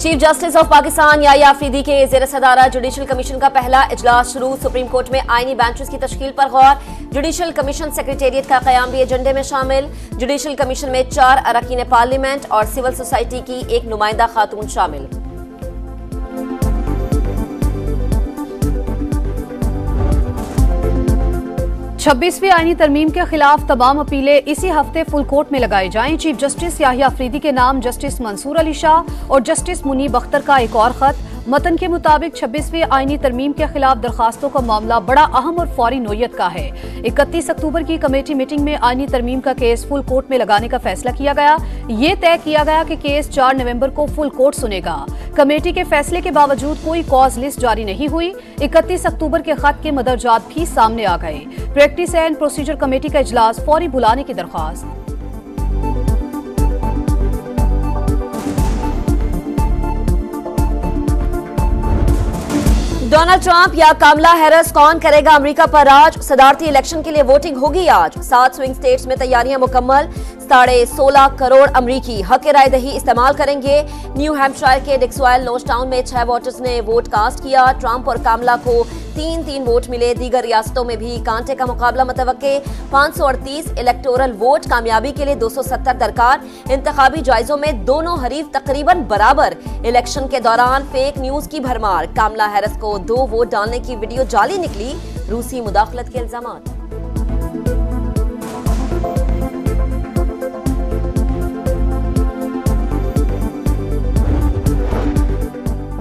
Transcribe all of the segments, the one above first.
Chief justice of Pakistan Yahya Afridi के ज़ेर सदारत जुडिशल कमीशन का पहला इजलास शुरू। सुप्रीम कोर्ट में आईनी बेंचेस की तश्कील पर गौर। जुडिशल कमीशन सेक्रेटेरिएट का क़याम भी एजेंडे में शामिल। जुडिशल कमीशन में 4 अरकान पार्लियामेंट और सिविल सोसाइटी की एक नुमाइंदा खातून शामिल। छब्बीसवीं आईनी तरमीम के खिलाफ तमाम अपीलें इसी हफ्ते फुल कोर्ट में लगाई जाएं। चीफ जस्टिस याहिया अफरीदी के नाम जस्टिस मंसूर अली शाह और जस्टिस मुनीब अख्तर का एक और खत। मतन के मुताबिक 26वीं आईनी तरमीम के खिलाफ दरखास्तों का मामला बड़ा अहम और फौरी नोयत का है। 31 अक्टूबर की कमेटी मीटिंग में आईनी तरमीम का केस फुल कोर्ट में लगाने का फैसला किया गया। ये तय किया गया कि केस 4 नवंबर को फुल कोर्ट सुनेगा। कमेटी के फैसले के बावजूद कोई कॉज लिस्ट जारी नहीं हुई। 31 अक्टूबर के खत के मदरजात भी सामने आ गए। प्रैक्टिस एंड प्रोसीजर कमेटी का इजलास फौरी बुलाने की दरख्वास्त। डोनाल्ड ट्रंप या कामला हैरिस, कौन करेगा अमेरिका पर राज? सदारती इलेक्शन के लिए वोटिंग होगी आज। 7 स्विंग स्टेट्स में तैयारियां मुकम्मल। 16.5 करोड़ अमरीकी हक राय दही इस्तेमाल करेंगे। न्यू हैम्पशायर के डिक्सवाइल नोच टाउन में 6 वोटर्स ने वोट कास्ट किया। ट्रंप और कामला को 3-3 वोट मिले। दीगर रियासतों में भी कांटे का मुकाबला मुतवक्के। 538 इलेक्टोरल वोट, कामयाबी के लिए 270 दरकार। इंतखाबी जायजों में दोनों हरीफ तकरीबन बराबर। इलेक्शन के दौरान फेक न्यूज की भरमार। कामला हैरिस को 2 वोट डालने की वीडियो जाली निकली। रूसी मुदाखलत के इल्जामात।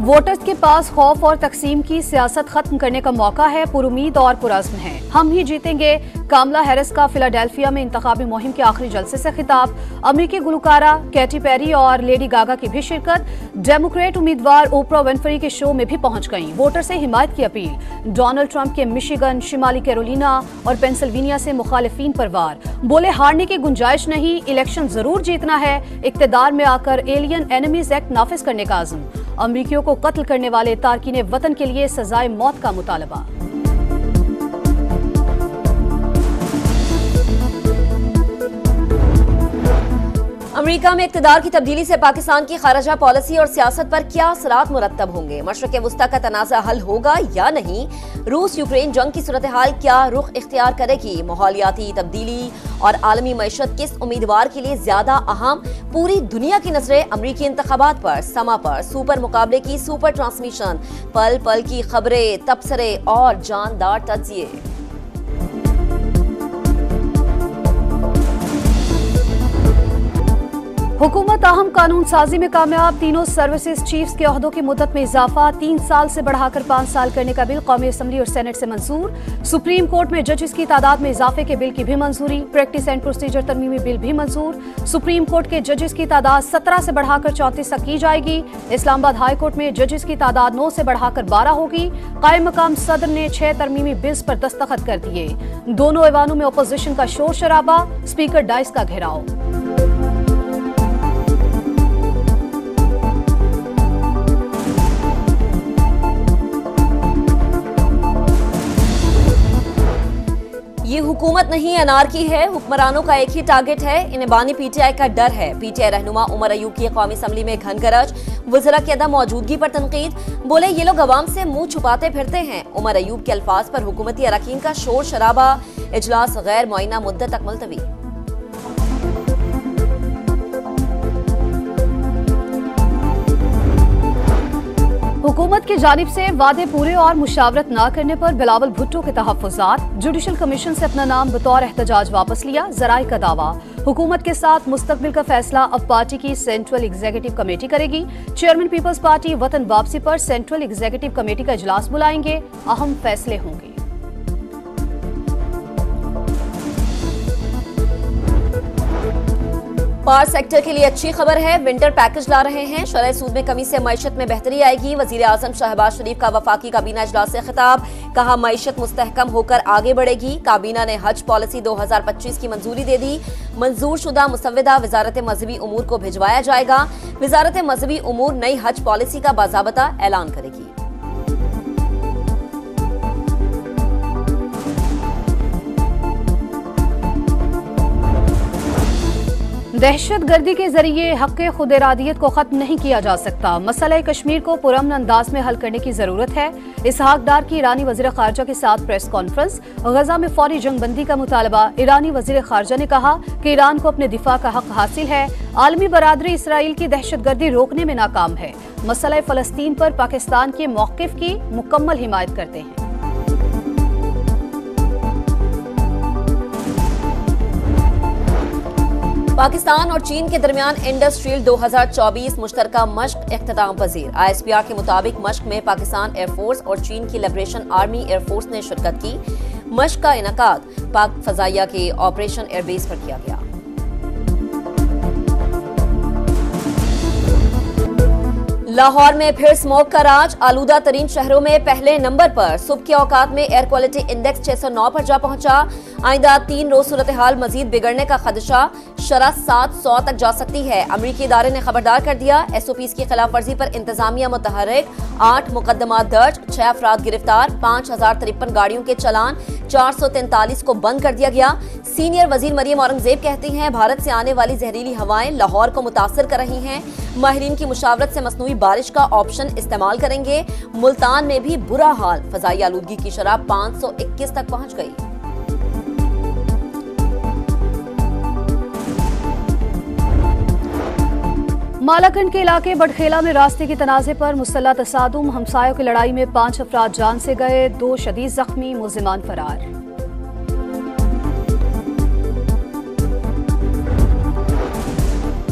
वोटर्स के पास खौफ और तकसीम की सियासत खत्म करने का मौका है। पुरुमीद और पुरज़्म है, हम ही जीतेंगे। कामला हैरिस का फिलाडेल्फिया में इंतखाबी मुहिम के आखिरी जलसे से खिताब। अमेरिकी गुलकारा कैटी पेरी और लेडी गागा की भी शिरकत। डेमोक्रेट उम्मीदवार ओपरा विनफ्री के शो में भी पहुंच गईं। वोटर से हिमायत की अपील। डोनाल्ड ट्रंप के मिशिगन, शिमाली कैरोलिना और पेंसिल्वेनिया से मुखालिफिन पर वार। बोले हारने की गुंजाइश नहीं, इलेक्शन जरूर जीतना है। इक्तदार में आकर एलियन एनिमीज एक्ट नाफिज करने का आज़म। अमरीकियों को कत्ल करने वाले तारकीन वतन के लिए सजाए मौत का मुतालबा। अमेरिका में इक़्तिदार की तब्दीली से पाकिस्तान की खारजा पॉलिसी और सियासत पर क्या असरात मुरत्तब होंगे? मशरक़ वुस्ता का तनाज़ा हल होगा या नहीं? रूस यूक्रेन जंग की सूरत हाल क्या रुख इख्तियार करेगी? माहौलियाती तब्दीली और आलमी मईशत किस उम्मीदवार के लिए ज्यादा अहम? पूरी दुनिया की नजरें अमरीकी इंतखाबात पर, समा पर। सुपर मुकाबले की सुपर ट्रांसमिशन, पल पल की खबरें, तबसरे और जानदार तज्जिए। हुकूमत अहम कानून साजी में कामयाब। तीनों सर्विसेज चीफ्स के ओहदों की मुद्दत में इजाफा 3 साल से बढ़ाकर 5 साल करने का बिल कौमी असम्बली और सेनेट से मंजूर। सुप्रीम कोर्ट में जजेस की तादाद में इजाफे के बिल की भी मंजूरी। प्रैक्टिस एंड प्रोसीजर तरमीमी बिल भी मंजूर। सुप्रीम कोर्ट के जजेस की तादाद 17 से बढ़ाकर 34 तक की जाएगी। इस्लामाबाद हाई कोर्ट में जजेस की तादाद 9 से बढ़ाकर 12 होगी। कायम मकाम सदर ने 6 तरमीमी बिल्स पर दस्तखत कर दिए। दोनों ऐवानों में अपोजिशन का शोर शराबा, स्पीकर डाइस का घेराव। ये हुकूमत नहीं अनारकी है। हुक्मरानों का एक ही टारगेट है, इन्हें बानी पीटीआई का डर है। पीटीआई रहनुमा उमर अयूब की कौमी असम्बली में घन गरज। वज़रा की अदम मौजूदगी पर तनकीद। बोले ये लोग अवाम से मुंह छुपाते फिरते हैं। उमर अयूब के अल्फाज पर हुकूमती अरकान का शोर शराबा। इजलास गैर मुअय्यना मुद्दत तक मुलतवी। हुकूमत की जानिब से वादे पूरे और मुशावरत न करने पर बिलावल भुट्टो के तहफ़्फ़ुज़ात। जुडिशल कमीशन से अपना नाम बतौर एहतजाज वापस लिया। ज़राए का दावा, हुकूमत के साथ मुस्तकबिल का फैसला अब पार्टी की सेंट्रल एग्जीक्यूटिव कमेटी करेगी। चेयरमैन पीपल्स पार्टी वतन वापसी पर सेंट्रल एग्जीक्यूटिव कमेटी का इजलास बुलाएंगे। अहम फैसले होंगे। पावर सेक्टर के लिए अच्छी खबर है, विंटर पैकेज ला रहे हैं। शरह सूद में कमी से मईशत में बेहतरी आएगी। वजीर आजम शहबाज शरीफ का वफाकी काबीना इजलास से खिताब। कहा मईशत मुस्तहकम होकर आगे बढ़ेगी। काबीना ने हज पॉलिसी 2025 की मंजूरी दे दी। मंजूर शुदा मुसव्वदा वजारत मजहबी उमूर को भिजवाया जाएगा। वजारत मजहबी उमूर नई हज पॉलिसी का बाज़ाबता ऐलान करेगी। दहशत गर्दी के जरिए हक़ खुद इरादियत को खत्म नहीं किया जा सकता। मसला कश्मीर को पुरअमन अंदाज में हल करने की जरूरत है। इसहाक डार की ईरानी वज़ीर ख़ारजा के साथ प्रेस कॉन्फ्रेंस। गजा में फौरी जंगबंदी का मुतालबा। ईरानी वज़ीर ख़ारजा ने कहा कि ईरान को अपने दिफा का हक हासिल है। आलमी बरादरी इसराइल की दहशत गर्दी रोकने में नाकाम है। मसला फ़लस्तीन पर पाकिस्तान के मौक़िफ़ की मुकम्मल हिमायत करते हैं। पाकिस्तान और चीन के दरमियान इंडस्ट्रियल 2024 मुश्तरका मश्क इख्तिताम पजीर। ISPR के मुताबिक मश्क में पाकिस्तान एयरफोर्स और चीन की लिबरेशन आर्मी एयरफोर्स ने शिरकत की। मश्क का इनेकाद पाक फजाइया के ऑपरेशन एयरबेस पर किया गया। लाहौर में फिर स्मोक का राज। आलूदा तरीन शहरों में पहले नंबर पर। सुबह के औकात में एयर क्वालिटी इंडेक्स 609 पर जा पहुंचा। आइंदा 3 रोज सूरत हाल मजीद बिगड़ने का खदशा। शरह 700 तक जा सकती है। अमरीकी इदारे ने खबरदार कर दिया। SOPs की खिलाफ वर्जी पर इंतजामिया मुतहर्रिक। 8 मुकदमात दर्ज, 6 अफराद गिरफ्तार, 5053 गाड़ियों के चलान, 443 को बंद कर दिया गया। सीनियर वजीर मरियम औरंगजेब कहती हैं भारत से आने वाली जहरीली हवाएं लाहौर को मुतासर कर रही हैं। माहिरीन की मुशावरत से मसनूई बारिश का ऑप्शन इस्तेमाल करेंगे। मुल्तान में भी बुरा हाल। फजाई आलूदगी की शरह 521 तक पहुंच गई। मालाकंड के इलाके बडखेला में रास्ते की तनाज़े पर मुसल्लह तसादुम। हमसायों की लड़ाई में 5 अफराद जान से गए, 2 शदीद जख्मी, मुल्जिमान फरार।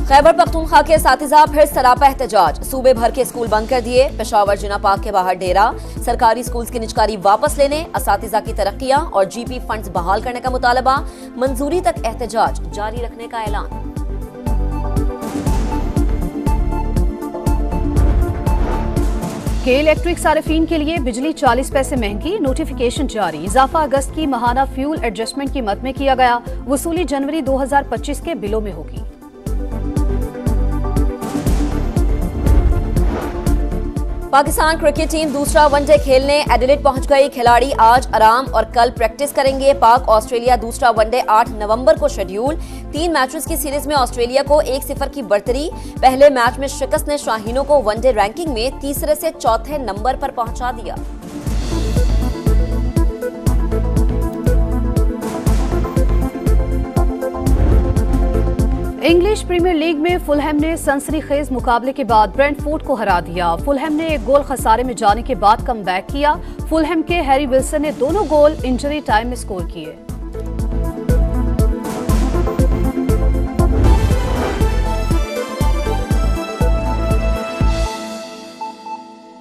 खैबर पख्तूनख्वा के असातिज़ा फिर सरापा एहतजाज। सूबे भर के स्कूल बंद कर दिए। पेशावर जिना पाक के बाहर डेरा। सरकारी स्कूल की निजकारी वापस लेने, असातिज़ा की तरक्कियां और GP फंड्स बहाल करने का मुतालबा। मंजूरी तक एहतजाज जारी रखने का ऐलान। के इलेक्ट्रिक सारिफीन के लिए बिजली 40 पैसे महंगी। नोटिफिकेशन जारी। इजाफा अगस्त की माहाना फ्यूल एडजस्टमेंट कीमत में किया गया। वसूली जनवरी 2025 के बिलों में होगी। पाकिस्तान क्रिकेट टीम दूसरा वनडे खेलने एडिलेड पहुंच गई। खिलाड़ी आज आराम और कल प्रैक्टिस करेंगे। पाक ऑस्ट्रेलिया दूसरा वनडे 8 नवंबर को शेड्यूल। 3 मैचेस की सीरीज में ऑस्ट्रेलिया को 1-0 की बढ़तरी। पहले मैच में शिकस्त ने शाहीनों को वनडे रैंकिंग में तीसरे से चौथे नंबर पर पहुंचा दिया। इंग्लिश प्रीमियर लीग में फुलहैम ने सनसनीखेज मुकाबले के बाद ब्रेंटफोर्ड को हरा दिया। फुलहैम ने 1 गोल खसारे में जाने के बाद कमबैक किया। फुलहैम के हैरी विल्सन ने दोनों गोल इंजरी टाइम में स्कोर किए।